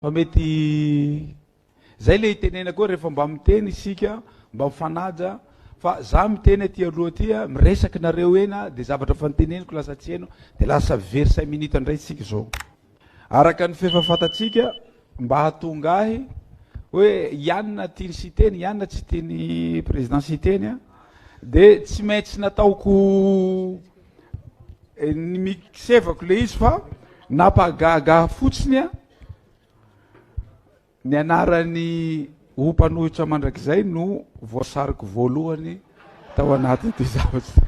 fa mety zay le itenena koa rehefa mba miteny isika mba mifanaja fa za miteny aty aloha atya miresaky nareo ena de zavatra fanteneniko lasa tsy haino de lasa very 5 minutes andray tsika zao araka ny fefafatatsika mba hatongahy hoe ianina tiany sy teny ianina tsy teny président sy teny de tsy maintsy nataoko ny mikisevako le izy fa napagaga fotsiny ny anarany mpanohitra mandrakizay no voasariko voalohany tao anaty ty zavatra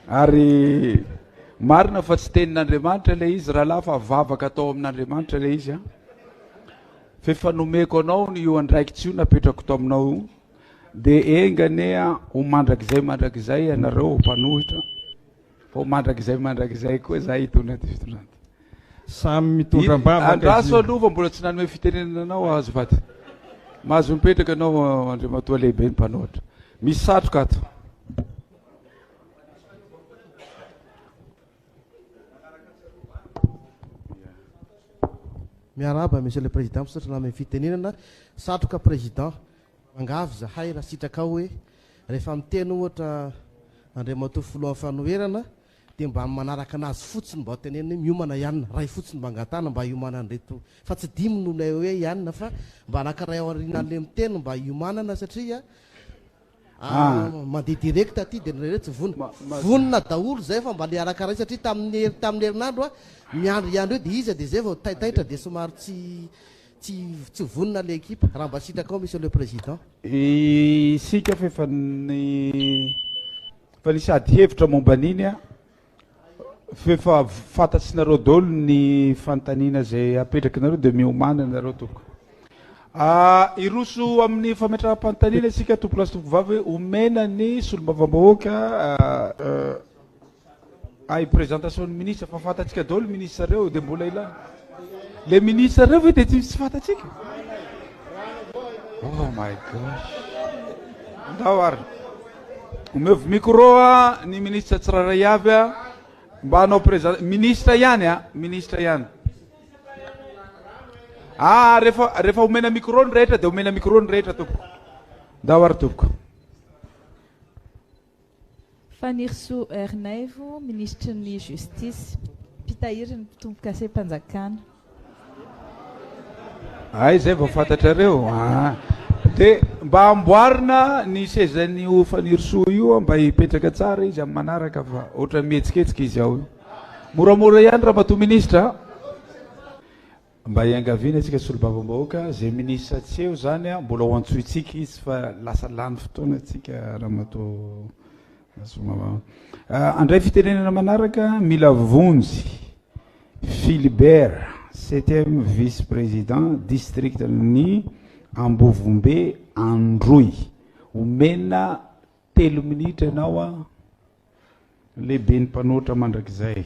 ary marina fa tsy tenin'Andriamanitra le izy raha lafa vavaka atao amin'Andriamanitra le izy fefanomeko anao ny io andraikitsy io napetrako tao aminao de engane ho mandrakizay anareo mpanohitra fa mandrakizay koa za hitondra ty fitondrany samy mitondra-bavaka andraso aloha mbola tsy nanome fitenenana anao azo vaty mahazo mipetraka anao andriamatoa lehibe ny mpanohitra misy satroka ato miaraba monsieur le président misaotra name fitenenana satroka président mangavy zahay raha sitraka ao hoe rehefa miteny ohatra andriamatoa filoha fanoherana de mba manaraka anazy fotsiny mba teneny miomana ianina raha fotsiny mba angatana mba iomana nreto fa tsy dimy nolay hoe ianina fa mba anakaray ao arinan'le miteny mba iomanana satria mandeha direct aty de nrehetra vonona daholo zay fa mba le arakaray satria tamin'ny herinandro miandro iandro eo de izy de zay vao taitaitra de somary tsy vonona le équipe raha mba sitraka ao monsieur le président isika fa nisy ady hevitra momba an'iny fefa fantatsy nareo dolo ny fantanina zay apetraky nareo de miomana nareo toko iroso amin'ny fametraha-pantanina isika tompolasy tompo vavy hoe omena ny solombavambahoaka présentation ny ministre fa fantatsika dolo ministre reo de mbola ilana le ministre reo ve de tsy fantatsika oh my gosh ndao ary omevo micro ny ministre tsiraray avy mba anao président ministre ihany rehefa omena micro ny rehetra de omena micro ny rehetra tompoko ndao ary tompoko Fanirso Ernaivo, ministre ny justice, pitahiry ny tompo-kase mpanjakana. Ay zay vao fantatrareo de mba amboarina ny sezan'io Fanirso io mba hipetraka tsara izy amin'ny manaraka fa ohatra mihetsiketsiky izy ao moramora ihany raha mato ministra mba hiangaviana atsika solobavambahoaka zay ministre tsy eo zany mbola ho antsoitsika izy fa lasa lany fotoana atsika raha mato andray fitenenana manaraka mila vonjy Philibert 7e vice-président district ny Ambovombe Androy omena 3 minitra ianao lehibe ny mpanohitra mandrakizay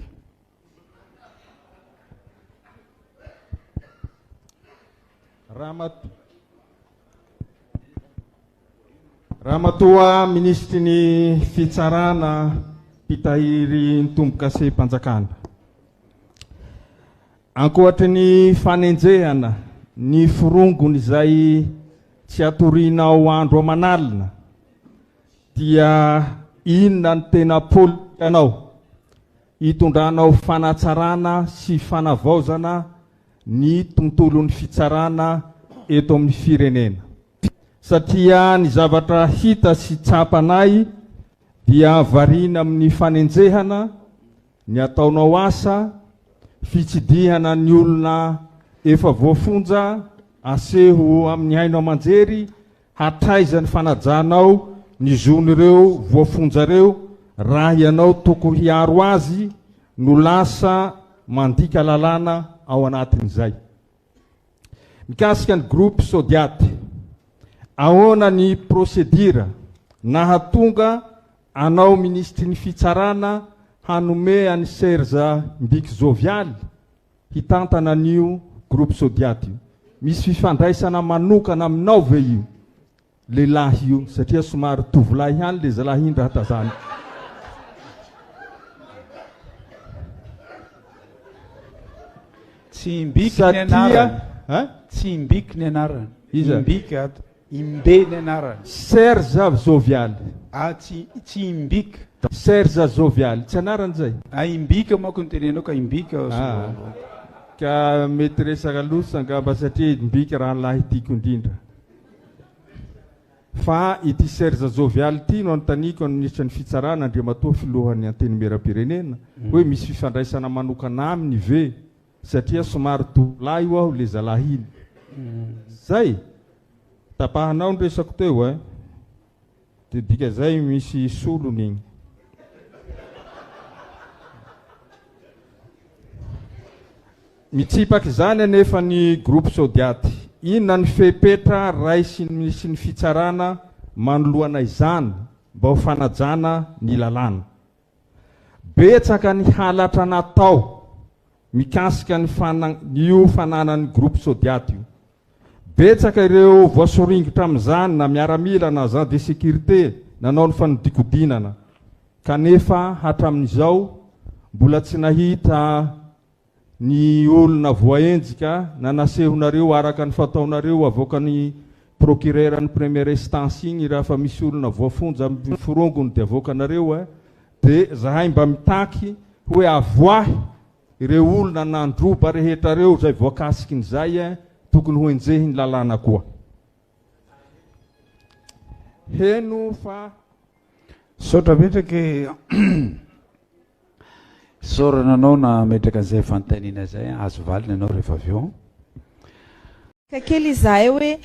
Ramatoa ministry ny fitsarana pitahiry ny tombo-kase mpanjakana ankoatra ny fanenjehana ny firongony izay tsy hatorinao andro amanalina dia inona ny tena polikanao hitondranao fanatsarana sy fanavaozana ny tontolon'ny fitsarana eto amin'ny firenena satria ny zavatra hita sy tsapanay dia variana amin'ny fanenjehana ny ataonao asa fitsidihana ny olona efa voafonja aseho amin'ny haino amanjery hatraizany fanajanao ny zon'ireo voafonjareo raha ianao toko hiaro azy no lasa mandika lalàna ao anatin'izay mikasika ny groupe Sodiaty ahoana ny procédure nahatonga anao ministry ny fitsarana hanome any Serge Mbikzovialy hitantana an'io groupe Sodiaty io misy fifandraisana manokana aminao ve io lehilahy io satria somary tovolahy ihany le zalahy indra hatazany tsy mbikiny anarany tsy imbik ny anarany Iza? imbik ato imbe ny anarany Serge Zovial. tsy imbik Serge Zovial. Tsy anarany zay? imbika manko ny tenenao ka imbika Ka mety resaka losa angamba satria imbika raha lahy tiako indrindra. Fa ity Serge Zovial ity no anontaniko ny ministra ny fitsarana Andriamatoa filohan'ny antenimieram-pirenena hoe misy fifandraisana manokana aminy ve satria somary tovolahy io aho le zalahy iny. Zay tapahanao ny resako teo dia dika zay misy solony igny. Mitsipaky zany anefa ny groupe Sodiaty. Inona ny fepetra raisy ny fitsarana manoloana izany mba ho fanajana ny lalàna. Betsaka ny halatra natao mikasika ny io fananany groupe Sodiaty io. Betsaka ireo voasoringitra amin'izany na miaramila na agent de sécurité nanao ny fanodikodinana kanefa hatramin'izao mbola tsy nahita ny olona voaenjika na nasehonareo araka ny fataonareo avoaka ny procureur ny première instance igny raha fa misy olona voafonja amin'ny firongony dia avoakanareo dia zahay mba mitaky hoe avoahy ireo olona nandroba rehetra reo zay voakasikin'izay tokony ho enjehiny lalàna koa. Heno fa saotra metraky sorana anao na metraka an'izay fanontaniana zay azo valina anao rehefa avy eo. Kakely izahay hoe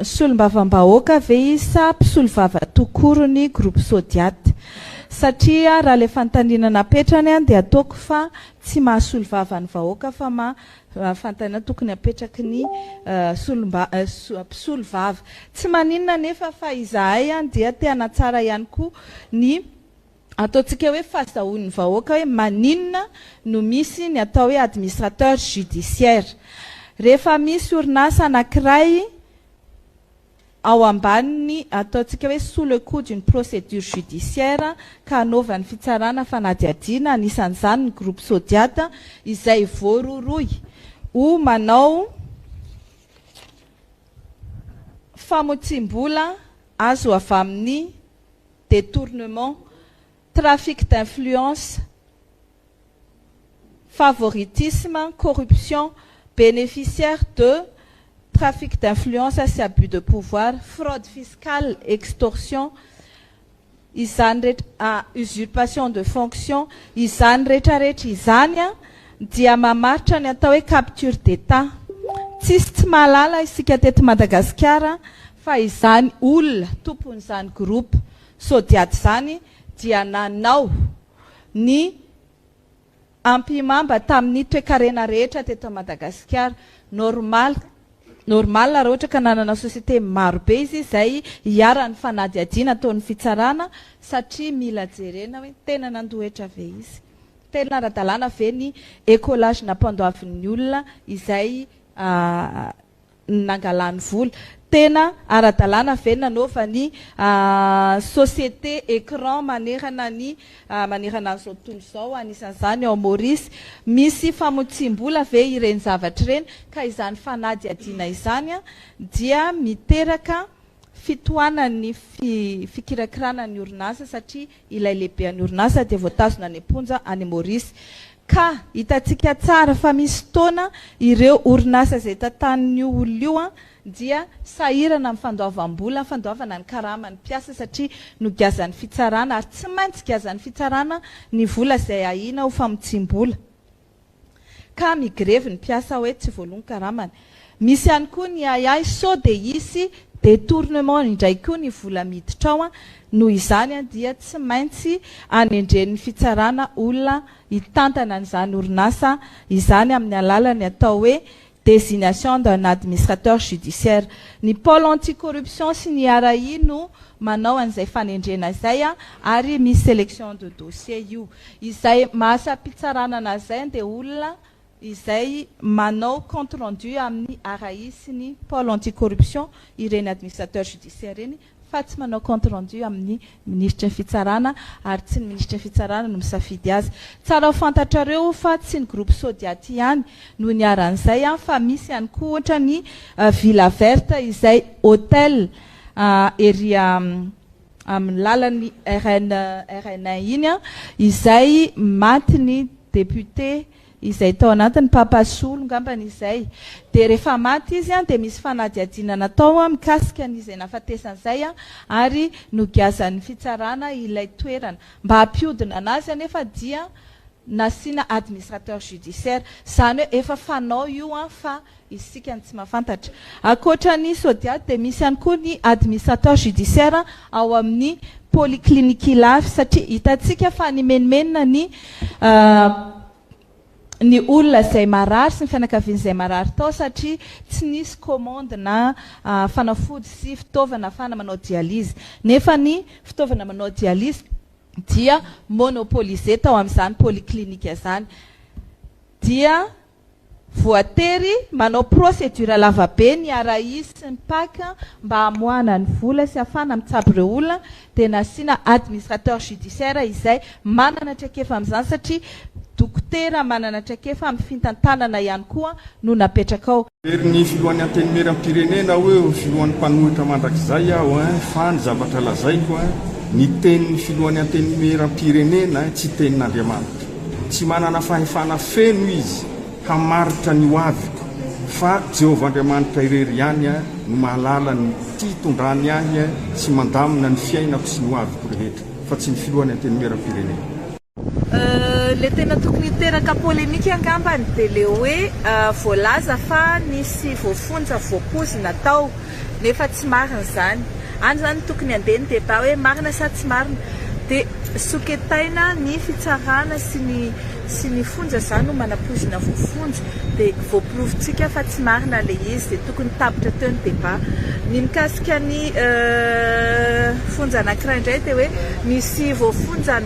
solombavam-bahoaka ve izy sa mpisolovava tokorony groupe Sodiaty satria raha le fanontaniana napetrany dia ataoko fa tsy mahasolovava ny vahoaka fa fanontaniana tokony apetraky ny mpisolovava. Tsy maninona nefa fa izahay dia tena tsara ihany koa ny ataontsika hoe fahazahoan'ny vahoaka hoe maninona no misy ny atao hoe administrateur judiciaire. Rehefa misy orinasa anankiray ao ambaniny ataontsika hoe sous le coup d'une procédure judiciaire ka hanaovan'ny fitsarana fanadihadiana anisan'izany ny groupe Sodiaty izay voaroroy ho manao famotsim-bola azo avy amin'ny détournement, trafic d'influence, favoritisme, corruption, bénéficiaire de trafic d'influence et abus de pouvoir, fraude fiscale, extorsion, usurpation de fonction, izany rehetrarehetra izany dia mamaritra ny atao hoe capture d'état. Tsisy tsy mahalala isika teto Madagasikara fa izany olona tompon'izany groupe Sodiaty zany dia nanao ny ampimamba tamin'ny toe-karena rehetra teto Madagasikara. Normal raha ohatra ka nanana société marobe izy izay hiara-ny fanadihadiana ataon'ny fitsarana satria mila jerena hoe tena nandohetra ve izy, tena ara-dalàna ve ny écolage nampandoavin'ny olona izay nangalany vola, tena ara-dalàna ve nanaova ny société écran manerana an'izao tontolo izao anisan'izany ao Maurice, misy famotsim-bola ve ireny zavatra ireny ka izany fanadihadiana izany dia miteraka fitohanan'ny fikirakirana ny orinasa satria ilay lehibe any orinasa dia voatazona any amponja any Maurice. Ka hitantsika tsara fa misy taona ireo orinasa izay tantanin'io olona io dia sahirana amin'ny fandoavam-bola, fandoavana ny karamany mpiasa satria no gazan'ny fitsarana ary tsy maintsy gazan'ny fitsarana ny vola izay ahina ho famotsim-bola. Ka migrevy ny mpiasa hoe tsy voalony karamany. Misy ihany koa ny ayay sao dia hisy détournement indray koa ny vola miditra ao noho izany dia tsy maintsy anendren'ny fitsarana olona hitantana an'izany orinasa izany amin'ny alalany atao hoe désignation d'un administrateur judiciaire. Ny pôle anticorruption sy ny RAI no manao an'izay fanendrena izay ary misy sélection de dossier io. Izay mahasapitsarana an'izay dia olona izay manao compte rendu amin'ny RAI sy ny pôle anticorruption ireny administrateur judiciaire reny fa tsy manao compte rendu amin'ny ministry ny fitsarana ary tsy ny ministry ny fitsarana no misafidy azy. Tsara ho fantatrareo fa tsy ny groupe Sodiaty ihany no niaran'izay fa misy ihany koa ohatra ny Villa Verte izay hôtel ery amin'ny lalan'ny RN1 iny izay maty ny député izay tao anatin'ny Papasolo ngambany izay. De rehefa maty izy de misy fanadihadiana natao mikasika an'izay nafatesan'izay ary nogiazan'ny fitsarana ilay toerana mba hampiodina anazy anefa dia nasiana administrateur judiciaire, zany hoe efa fanao io fa isika tsy mahafantatra. Ankoatran'ny Sodiaty de misy ihany koa ny administrateur judiciaire ao amin'ny polyclinique Ilafy satria hitantsika fa nimenimenina ny olona izay marary sy ny fianakaviana izay marary tao satria tsy nisy commande na fanafody sy fitaovana afahana manao dialyse. Nefa ny fitaovana manao dialyse dia monopolisé tao amin'izany polyclinique zany. Dia voatery manao procédure lavabe ny RAI sy ny PAC mba hamoahana ny vola sy afahana mitsaby ireo olona dia nasiana administrateur judiciaire izay manana traikefa amin'izany satria dokotera manana traikefa amin'ny fintantanana ihany koa no napetraka ao. Ery ny filohan'ny antenimieram-pirenena hoe filohan'ny mpanohitra mandrakizay aho fa ny zavatra lazaiko ny tenin'ny filohan'ny antenimieram-pirenena tsy tenin'Andriamanitra. Tsy manana fahefana feno izy hamaritra ny hoaviko fa Jehovah Andriamanitra irery ihany no mahalala ny tondrany ahy sy mandamina ny fiainako sy ny hoaviko rehetra fa tsy ny filohan'ny antenimieram-pirenena. Le tena tokony hiteraka polémika angambany dia le hoe voalaza fa nisy voafonja voapozina tao nefa tsy marina izany. Any zany tokony andeha ny débat hoe marina sa tsy marina dia soketaina ny fitsarana sy ny fonja zany no manapozina voafonja dia voaprovintsika fa tsy marina le izy dia tokony tapitra teo ny débat. Ny mikasika ny fonja anankiray indray dia hoe misy voafonja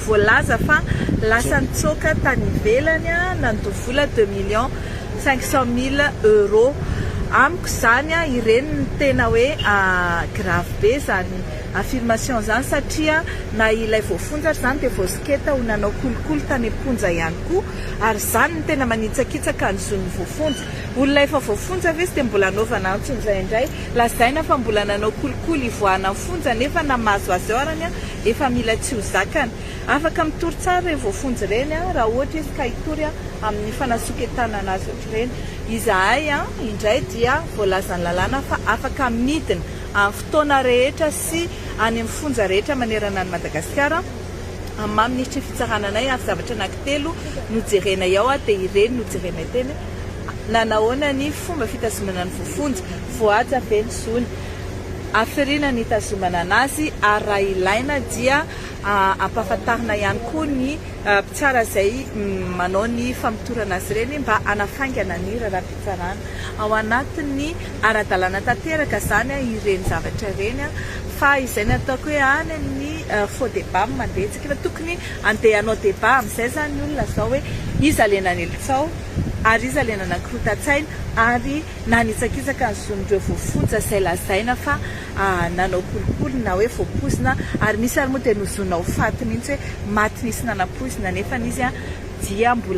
voalaza fa lasa nitsoka tany ivelany nandovola 2,500,000 € amiko zany ireny ny tena hoe grave be zany affirmation zany satria na ilay voafonja zany dia voasiketa ho nanao kolokolo tany amponja ihany koa ary zany ny tena manitsakitsaka ny zon'ny voafonja. Olona efa voafonja ve sy dia mbola anaovana antson'izay lazaina fa mbola nanao kolokolo ivoahana fonja nefa namazo azy ao arany efa mila tsy ho zakany. Afaka mitory tsara ireny voafonja ireny raha ohatra izy ka hitory amin'ny fanasoketana anazy ohatr'ireny. Izahay indray dia voalazany lalàna fa afaka midina amin'ny fotoana rehetra sy any amin'ny fonja rehetra manerana ny Madagasikara amin'ny ministry fitsarananay avy zavatra anankitelo nojerena ao dia ireny nojerena teny nanahoana ny fomba fitazomana ny voafonja voaja ve ny zony afirina ny tazomana anazy ary raha ilaina dia ampahafantarina ihany koa ny mpitsara izay manao ny famitorana azy ireny mba anafaingana ny raharaham-pitsarana ao anatin'ny ara-dalàna tanteraka zany ireny zavatra ireny fa izay nataoko hoe any amin'ny faux débat mandehitsika fa tokony andeha hanao débat amin'izay zany ny olona zao hoe iza le nanelitsao ary iza le nanankirotan-tsaina ary nanitsakitsaka ny zon'ireo voafonja izay lazaina fa nanao kolokolo na hoe voapozina ary misy ary moa dia nozona ho faty mihitsy hoe maty nisy nanapozina nefa izy dia mbola